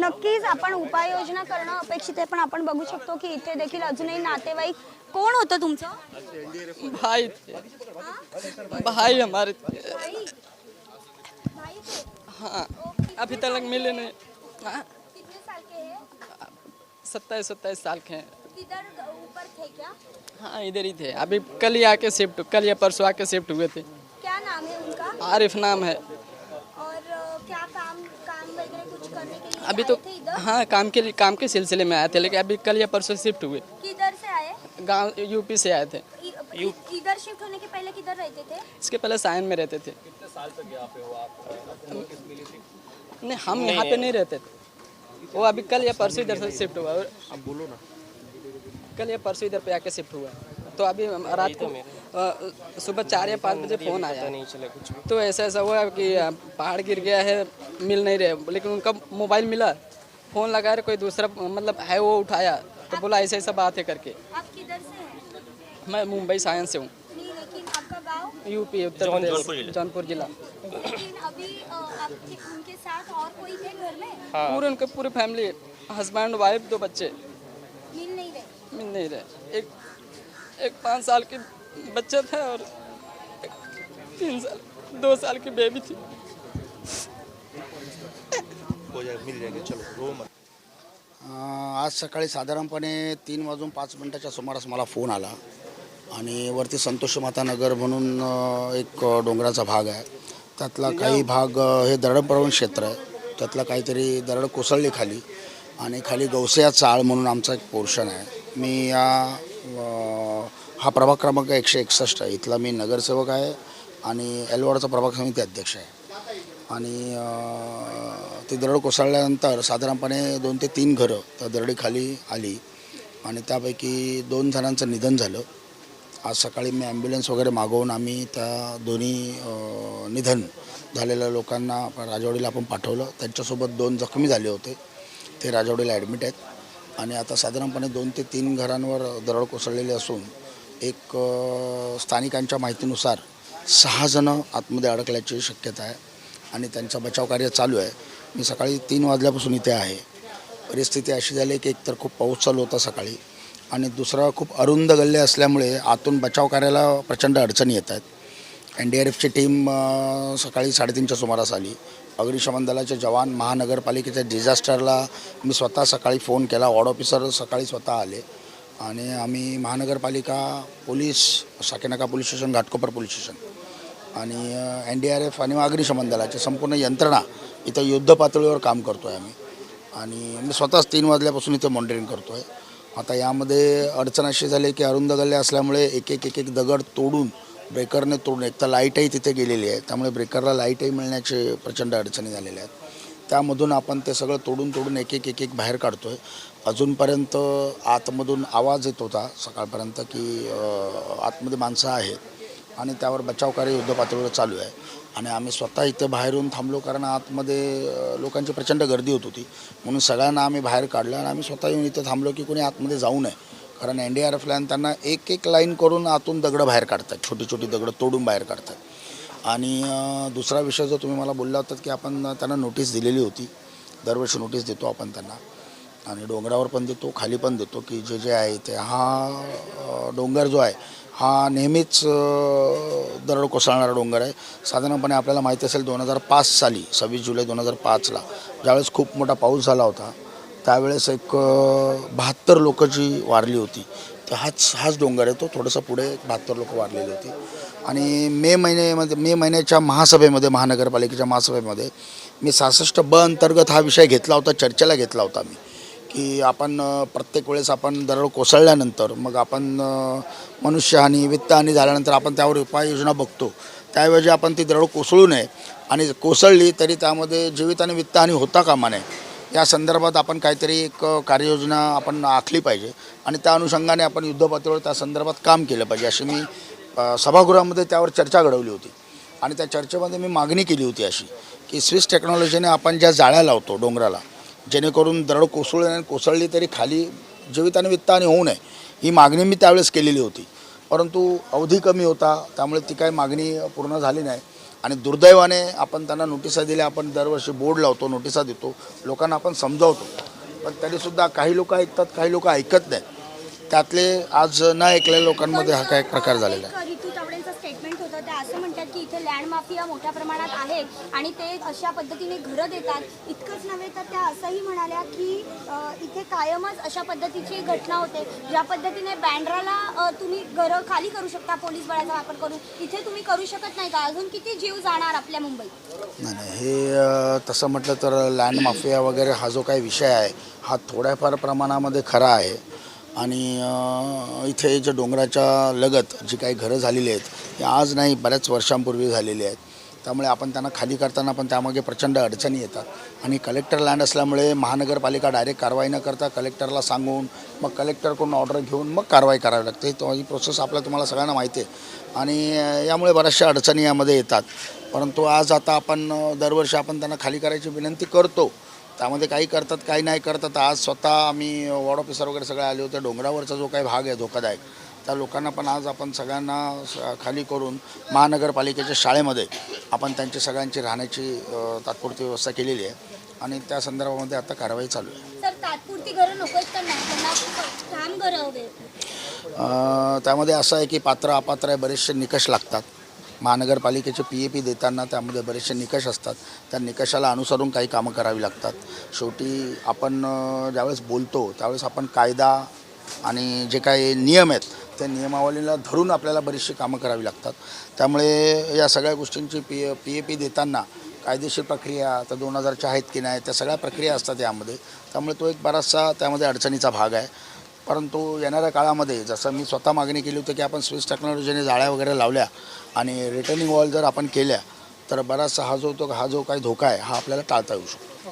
नक्कीच आपण उपाययोजना करणं अपेक्षित आहे, पण आपण बघू शकतो की इथे देखील अजूनही नातेवाईक कोण होतं तुमचं? भाई थे, भाई हमारे थे। भाई भाई थे। हाँ, कितने अभी साल तक मिले नहीं। हाँ, कितने साल के हैं? 27 साल के हैं। किधर ऊपर थे क्या? हाँ, इधर ही थे। अभी कल ही आके शिफ्ट, कल या परसों आके शिफ्ट हुए थे। क्या नाम है उनका? आरिफ नाम है। और क्या काम काम वगैरह कुछ करने के लिए अभी आए तो थे इधर? हाँ, काम के सिलसिले में आए थे, लेकिन अभी कल या परसों शिफ्ट हुए। किधर से आए? गांव यूपी से आए थे। इधर शिफ्ट होने के पहले किधर रहते थे? इसके पहले सायन में रहते थे। कितने साल तक यहाँ पे हो आप? नोटिस मिली थी? नहीं, हम यहाँ पे नहीं रहते थे। वो अभी कल या परसों इधर से शिफ्ट हुआ। अब बोलो ना। कल या परसों इधर पे आके शिफ्ट हुआ। तो अभी रात को सुबह 4 या 5 बजे फ़ोन आया, नहीं चला कुछ भी। तो ऐसा हुआ कि पहाड़ गिर गया है, मिल नहीं रहे, लेकिन उनका मोबाइल मिला, फ़ोन लगाया, कोई दूसरा मतलब है वो उठाया, तो बोला ऐसा बात है करके। आप किधर से हैं? मैं मुंबई सायन से हूँ, नहीं, लेकिन आपका गांव? यूपी उत्तर प्रदेश जौनपुर जिला। लेकिन अभी आपके उनके साथ और कोई थे घर में? पूरे उनके पूरी फैमिली, हस्बैंड वाइफ 2 बच्चे मिल नहीं रहे? मिल नहीं रहे। एक 5 साल के बच्चे थे और 2 साल की बेबी थी। हो जाएगा, मिल जाएंगे, चलो रो मत। आज सकाळी साधारणपणे 3:05 सुमारास मला फोन आला आणि वरती संतोष माता नगर म्हणून एक डोंगराचा भाग आहे, त्यातला काही भाग हे दरडप्रवण क्षेत्र आहे, त्यातला काहीतरी दरड कोसळली खाली आणि खाली गौसिया चाळ म्हणून आमचा एक पोर्शन आहे। मी हा प्रभाग क्रमांक 161 आहे, इथला मी नगरसेवक आहे आणि एलवाडचा प्रभाग समिती अध्यक्ष आहे। आणि ती दरड कोसळल्यानंतर साधारणपणे 2 ते 3 घरं त्या दरडीखाली आली आणि त्यापैकी 2 जणांचं निधन झालं। आज सकाळी मी ॲम्ब्युलन्स वगैरे मागवून आम्ही त्या दोन्ही निधन झालेल्या लोकांना राजवाडीला आपण पाठवलं। त्यांच्यासोबत 2 जखमी झाले होते, ते राजवाडीला ॲडमिट आहेत आणि आता साधारणपणे 2 ते 3 घरांवर दरड कोसळलेली असून एक स्थानिकांच्या माहितीनुसार 6 जणं आतमध्ये अडकल्याची शक्यता आहे आणि त्यांचा बचाव कार्य चालू आहे। मी सकाळी 3 वाजल्यापासून इथे आहे। परिस्थिती अशी झाली की एकतर खूप पाऊस चालू होता सकाळी आणि दुसरा खूप अरुंद गल्ले असल्यामुळे आतून बचाव कार्याला प्रचंड अडचणी येत आहेत। NDRFची टीम सकाळी 3:30च्या सुमारास आली। अग्निशमन दलाचे जवान, महानगरपालिकेच्या डिझास्टरला मी स्वतः सकाळी फोन केला, वॉर्ड ऑफिसर सकाळी स्वतः आले आणि आम्ही महानगरपालिका, police, Sakinaka police station, Ghatkopar police station आणि NDRF आणि अग्निशमन दलाची संपूर्ण यंत्रणा इथं युद्ध पातळीवर काम करतो आहे आम्ही आणि मी स्वतःच 3 वाजल्यापासून इथे मॉनिटरिंग करतो आहे। आता यामध्ये अडचण अशी झाली की अरुंद गल्ले असल्यामुळे एक दगड तोडून, ब्रेकरने तोडून, एक तर लाईटही तिथे गेलेली आहे, त्यामुळे ब्रेकरला लाईटही मिळण्याचे प्रचंड अडचणी झालेल्या आहेत। त्यामधून आपण ते सगळं तोडून एक बाहेर काढतो आहे। अजूनपर्यंत आतमधून आवाज येत होता सकाळपर्यंत की आतमध्ये माणसं आहेत आणि त्यावर बचावकार्य युद्धपातळीवर चालू आहे आणि आम्ही स्वतः इथे बाहेरून थांबलो, कारण आतमध्ये लोकांची प्रचंड गर्दी होत होती, म्हणून सगळ्यांना आम्ही बाहेर काढलं आणि आम्ही स्वतः येऊन इथे थांबलो की कोणी आतमध्ये जाऊ नये, कारण NDRFला त्यांना एक लाईन करून आतून दगडं बाहेर काढतात, छोटी दगडं तोडून बाहेर काढतात। आणि दुसरा विषय जो तुम्ही मला बोलला होतात की आपण त्यांना नोटीस दिलेली होती, दरवर्षी नोटीस देतो आपण त्यांना आणि डोंगरावर पण देतो, खाली पण देतो की जे आहे ते हा डोंगर जो आहे हा नेहमीच दरड कोसळणारा डोंगर आहे। साधारणपणे आपल्याला माहिती असेल 2005 साली 26 जुलै 2005ला ज्यावेळेस खूप मोठा पाऊस झाला होता, त्यावेळेस एक 72 लोकं जी वारली होती, तर हाच डोंगर आहे तो, थोडंसं पुढे 72 लोकं वारलेली होती। आणि मे महिन्याच्या महासभेमध्ये, महानगरपालिकेच्या महासभेमध्ये मी 66B अंतर्गत हा विषय घेतला होता, चर्चेला घेतला होता मी, की आपण प्रत्येक वेळेस आपण दरड कोसळल्यानंतर मग आपण मनुष्यहानी, वित्तहानी झाल्यानंतर आपण त्यावर उपाययोजना बघतो, त्याऐवजी आपण ती दरड कोसळू नये आणि कोसळली तरी त्यामध्ये जीवित आणि वित्तहानी होता कामा नये, या संदर्भात आपण काहीतरी एक कार्ययोजना आपण आखली पाहिजे आणि त्या अनुषंगाने आपण युद्धपातळीवर त्या संदर्भात काम केलं पाहिजे, अशी मी सभागृहामध्ये त्यावर चर्चा घडवली होती। आणि त्या चर्चेमध्ये मी मागणी केली होती अशी की स्विस टेक्नॉलॉजीने आपण ज्या जाळ्या लावतो डोंगराला, जेणेकरून दरड कोसळली तरी खाली जीवित आणि वित्तहानी होऊ नये, ही मागणी मी त्यावेळेस केलेली होती, परंतु अवधी कमी होता, त्यामुळे ती काही मागणी पूर्ण झाली नाही आणि दुर्दैवाने आपण त्यांना नोटिसा दिल्या, आपण दरवर्षी बोर्ड लावतो, नोटिसा देतो, लोकांना आपण समजावतो, पण तरीसुद्धा काही लोक ऐकतात, काही लोक ऐकत नाही. त्यातले आज न ऐकलेल्या लोकांमध्ये हा काय प्रकार झालेला आहे. रितू तावडेंचं स्टेटमेंट होतं, ते असं म्हणतात की इथे लँड माफिया मोठ्या प्रमाणात आहे आणि ते अशा पद्धतीने घरं देतात. इतकंच नव्हे तर त्या असंही म्हणाल्या की इथे कायमच अशा पद्धतीची घटना होते. ज्या पद्धतीने बँड्राला तुम्ही घरं खाली करू शकता पोलीस बळाचा वापर करून, इथे तुम्ही करू शकत नाही का? अजून किती जीव जाणार आपल्या मुंबईत? नाही नाही, हे तसं म्हटलं तर लँड माफिया वगैरे हा जो काही विषय आहे हा थोड्याफार प्रमाणामध्ये खरा आहे. आणि इथे जे डोंगराच्या लगत जी काही घरं झालेली आहेत ही आज नाही, बऱ्याच वर्षांपूर्वी झालेली आहेत. त्यामुळे आपण त्यांना खाली करताना पण त्यामागे प्रचंड अडचणी येतात. आणि कलेक्टर लँड असल्यामुळे महानगरपालिका डायरेक्ट कारवाई न करता कलेक्टरला सांगून मग कलेक्टरकडून ऑर्डर घेऊन मग कारवाई करावी लागते. ही प्रोसेस तुम्हाला सगळ्यांना माहिती आहे आणि यामुळे बऱ्याचशा अडचणी यामध्ये येतात. परंतु आज आता आपण दरवर्षी आपण त्यांना खाली करायची विनंती करतो. त्यामध्ये काही करतात, काही नाही करतात. आज स्वतः आम्ही वॉर्ड ऑफिसर वगैरे सगळे आले होते. डोंगरावरचा जो काही भाग आहे धोकादायक, त्या लोकांना पण आज आपण सगळ्यांना खाली करून महानगरपालिकेच्या शाळेमध्ये आपण त्यांची सगळ्यांची राहण्याची तात्पुरती व्यवस्था केलेली आहे आणि त्या संदर्भामध्ये आता कारवाई चालू आहे. सर, तात्पुरती घरं नकोच तर नाही, त्यांना ठाम घरं हवे. त्यामध्ये असं आहे की पात्र अपात्र आहे, बरेचसे निकष लागतात. महानगरपालिकेचे PAP देताना त्यामध्ये बरेचसे निकष असतात. त्या निकषाला अनुसरून काही कामं करावी लागतात. शेवटी आपण ज्यावेळेस बोलतो त्यावेळेस आपण कायदा आणि जे काही नियम आहेत त्या नियमावलीला धरून आपल्याला बरीचशी कामं करावी लागतात. त्यामुळे या सगळ्या गोष्टींची PAP देताना कायदेशीर प्रक्रिया आता 2000च्या आहेत की नाही, त्या सगळ्या प्रक्रिया असतात यामध्ये. त्यामुळे तो एक बराचसा त्यामध्ये अडचणीचा भाग आहे. परंतु येणाऱ्या काळामध्ये जसं मी स्वतः मागणी केली होती की आपण स्विस टेक्नॉलॉजीने जाळ्या वगैरे लावल्या आणि रिटर्निंग वॉल जर आपण केल्या तर बराचसा हा जो काही धोका आहे हा आपल्याला टाळता येऊ शकतो.